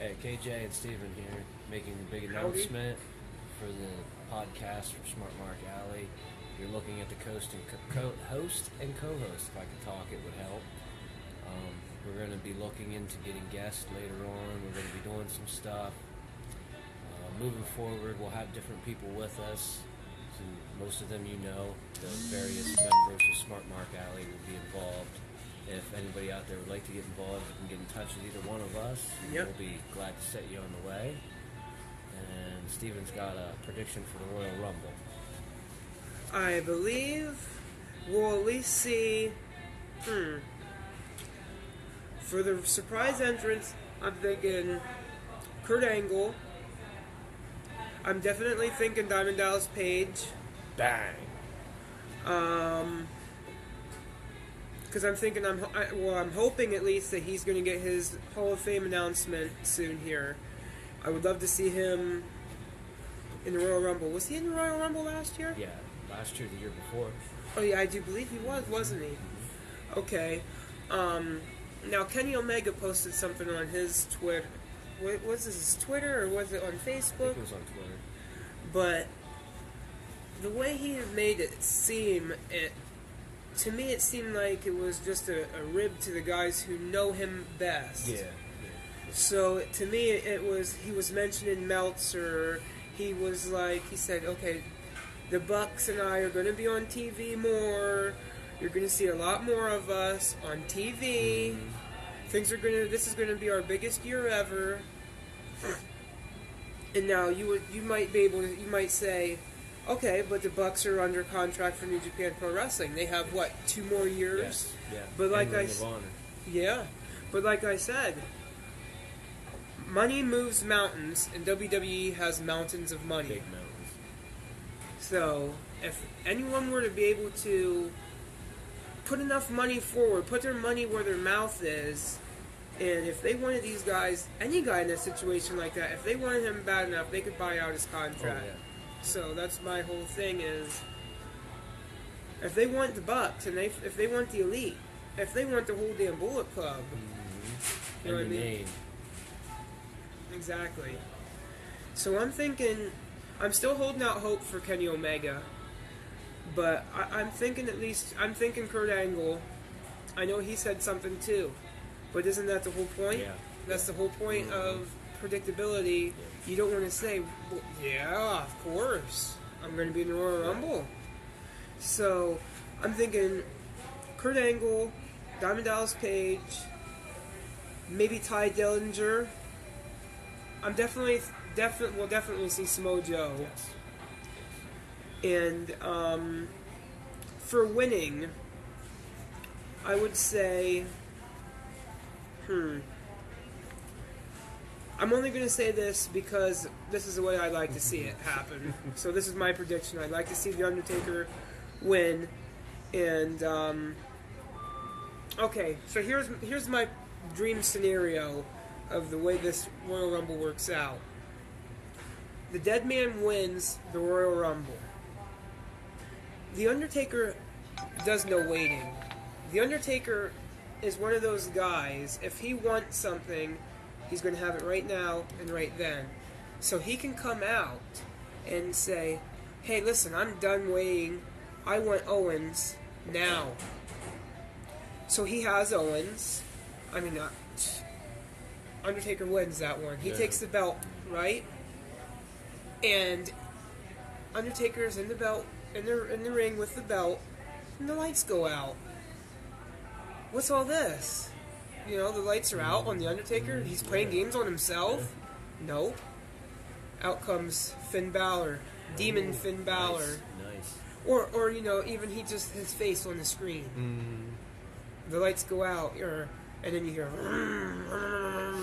Hey, KJ and Steven here, making a big Howdy. announcement for the podcast from SmartMarkAlley. You're looking at the host and co-host. If I could talk, it would help. We're going to be looking into getting guests later on. We're going to be doing some stuff. Moving forward, we'll have different people with us. So most of them you know. The various members of SmartMarkAlley will be involved. If anybody out there would like to get involved, you can get in touch with either one of us. Yep. We'll be glad to set you on the way. And Steven's got a prediction for the Royal Rumble. I believe we'll at least see. For the surprise entrance, I'm thinking Kurt Angle. I'm definitely thinking Diamond Dallas Page. Bang! Because I'm thinking, I'm hoping at least that he's going to get his Hall of Fame announcement soon here. I would love to see him in the Royal Rumble. Was he in the Royal Rumble last year? Yeah, last year, the year before. Oh yeah, I do believe he was, wasn't he? Okay. Now Kenny Omega posted something on his Twitter. Was this Twitter or was it on I think Facebook? it was on Twitter. But the way he made it seem, to me it seemed like it was just a rib to the guys who know him best. Yeah. So to me it was, he was mentioning Meltzer. He said, okay, the Bucks and I are going to be on TV more. You're going to see a lot more of us on TV. Mm-hmm. This is going to be our biggest year ever. And now you might say, okay, but the Bucks are under contract for New Japan Pro Wrestling. They have 2 more years? Yes. Yeah. But like and Ring of Honor. Yeah. But like I said, money moves mountains, and WWE has mountains of money. Big mountains. So, if anyone were to be able to put enough money forward, put their money where their mouth is, and if they wanted these guys, any guy in a situation like that, if they wanted him bad enough, they could buy out his contract. Oh, yeah. So that's my whole thing is, if they want the Bucks, and if they want the Elite, if they want the whole damn Bullet Club, Mm-hmm. you know what I And the mean? name. Exactly. So I'm still holding out hope for Kenny Omega, but I'm thinking Kurt Angle. I know he said something too, but isn't that the whole point? Yeah. That's the whole point of predictability. Yeah. You don't want to say, well, yeah, of course, I'm going to be in the Royal Rumble. So I'm thinking Kurt Angle, Diamond Dallas Page, maybe Ty Dillinger. We'll definitely see Samoa Joe. Yes. And for winning, I would say, I'm only going to say this because this is the way I'd like to see it happen. So this is my prediction. I'd like to see The Undertaker win. And, okay, so here's my dream scenario of the way this Royal Rumble works out. The dead man wins the Royal Rumble. The Undertaker does no waiting. The Undertaker is one of those guys, if he wants something, he's going to have it right now and right then. So he can come out and say, hey, listen, I'm done waiting. I want Owens now. So he has Owens. Undertaker wins that one. He takes the belt, right? And Undertaker's in the ring with the belt, and the lights go out. What's all this? The lights are out on the Undertaker. He's playing games on himself. Nope. Out comes Finn Balor, Demon Finn Balor, Nice. or even his face on the screen. Mm-hmm. The lights go out, and then you hear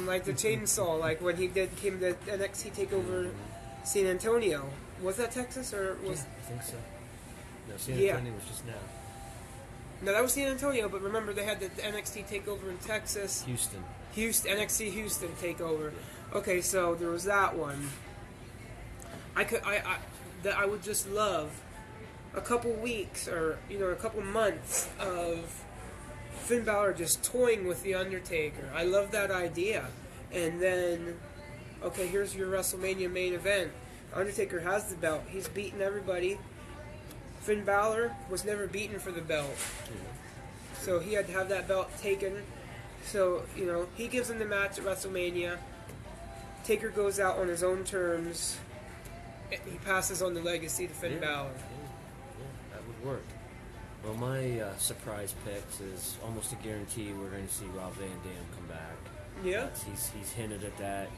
like the chainsaw, like when he came to NXT Takeover San Antonio. Was that Texas or was? I think so. No, San Yeah. Antonio was just now. No, that was San Antonio. But remember, they had the NXT Takeover in Texas. Houston. NXT Houston Takeover. Okay, so there was that one. I would just love a couple weeks or a couple months of Finn Balor just toying with The Undertaker. I love that idea. And then okay, here's your WrestleMania main event. Undertaker has the belt. He's beaten everybody. Finn Balor was never beaten for the belt. So he had to have that belt taken. So, he gives him the match at WrestleMania. Taker goes out on his own terms. He passes on the legacy to Finn Balor. Yeah, that would work. Well, my surprise picks is almost a guarantee we're going to see Rob Van Dam come back. Yeah. He's hinted at that.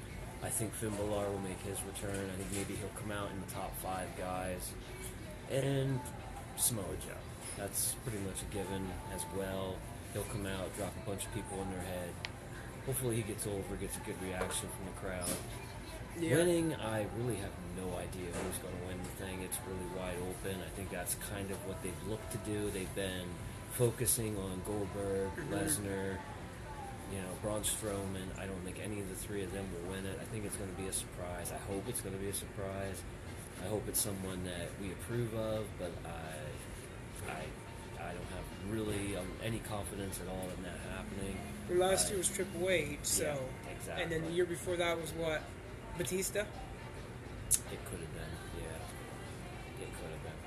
I think Finn Balor will make his return. I think maybe he'll come out in the top 5 guys. And Samoa Joe. That's pretty much a given as well. He'll come out, drop a bunch of people in their head. Hopefully he gets over, gets a good reaction from the crowd. Yeah. Winning, I really have no idea who's going to win the thing. It's really wide open. I think that's kind of what they've looked to do. They've been focusing on Goldberg, Lesnar, Braun Strowman. I don't think any of the 3 of them will win it. I think it's going to be a surprise. I hope it's going to be a surprise. I hope it's someone that we approve of, but I don't have really any confidence at all in that happening. Well, last year was Triple H, so yeah, exactly. And then the year before that was what? Batista? It could have been, yeah. It could have been.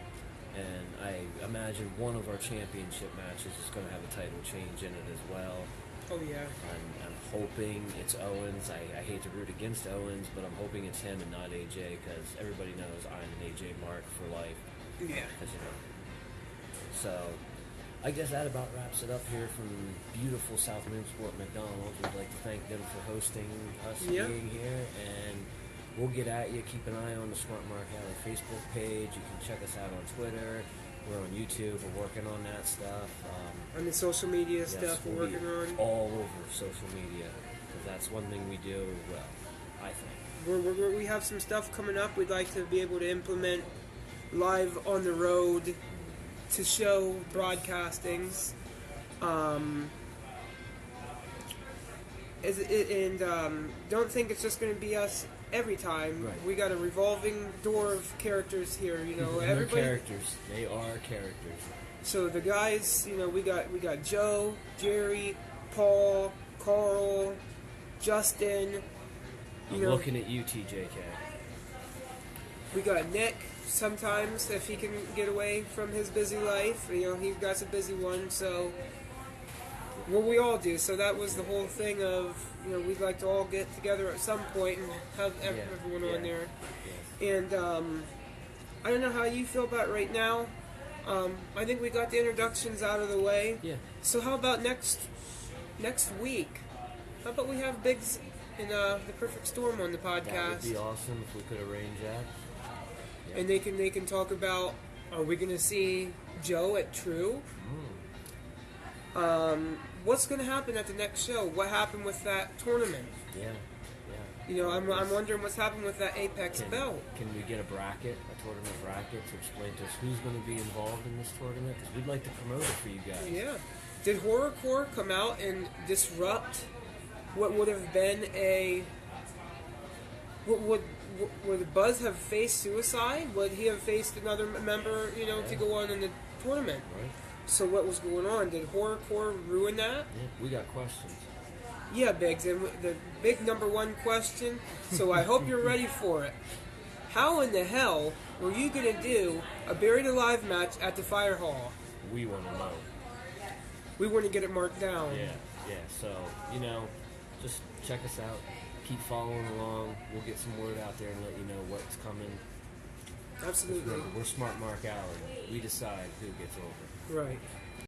And I imagine one of our championship matches is going to have a title change in it as well. Oh, yeah. I'm hoping it's Owens. I hate to root against Owens, but I'm hoping it's him and not AJ, because everybody knows I'm an AJ mark for life. Yeah. So, I guess that about wraps it up here from beautiful South Moonsport McDonald's. We'd like to thank them for hosting us being here, and we'll get at you. Keep an eye on the SmartMarkAlley Facebook page. You can check us out on Twitter. We're on YouTube. We're working on that stuff. On the social media stuff we're working on. All over social media, because that's one thing we do well, I think. We have some stuff coming up we'd like to be able to implement live on the road to show broadcastings. Don't think it's just going to be us every time. Right. We got a revolving door of characters here. Everybody. Characters. They are characters. So the guys, we got Joe, Jerry, Paul, Carl, Justin. I'm looking at you, TJK. We got Nick. Sometimes, if he can get away from his busy life, he's got a busy one. So, we all do. So that was the whole thing of, we'd like to all get together at some point and have everyone on there. Yeah. And I don't know how you feel about it right now. I think we got the introductions out of the way. Yeah. So how about next week? How about we have Biggs and the Perfect Storm on the podcast? That would be awesome if we could arrange that. Yeah. And they can talk about, are we going to see Joe at True? What's going to happen at the next show? What happened with that tournament? Yeah. I'm wondering what's happened with that Apex belt. Can we get a tournament bracket to explain to us who's going to be involved in this tournament? Because we'd like to promote it for you guys. Yeah. Did Horrorcore come out and disrupt what would have been a... Would Buzz have faced suicide? Would he have faced another member, to go on in the tournament? Right. So what was going on? Did Horrorcore ruin that? Yeah, we got questions. Yeah, Biggs, and the big number one question, so I hope you're ready for it. How in the hell were you going to do a Buried Alive match at the Fire Hall? We want to know. We want to get it marked down. Yeah. So, just check us out. Keep following along. We'll get some word out there and let you know what's coming. Absolutely. Remember, we're SmartMarkAlley. We decide who gets over. Right.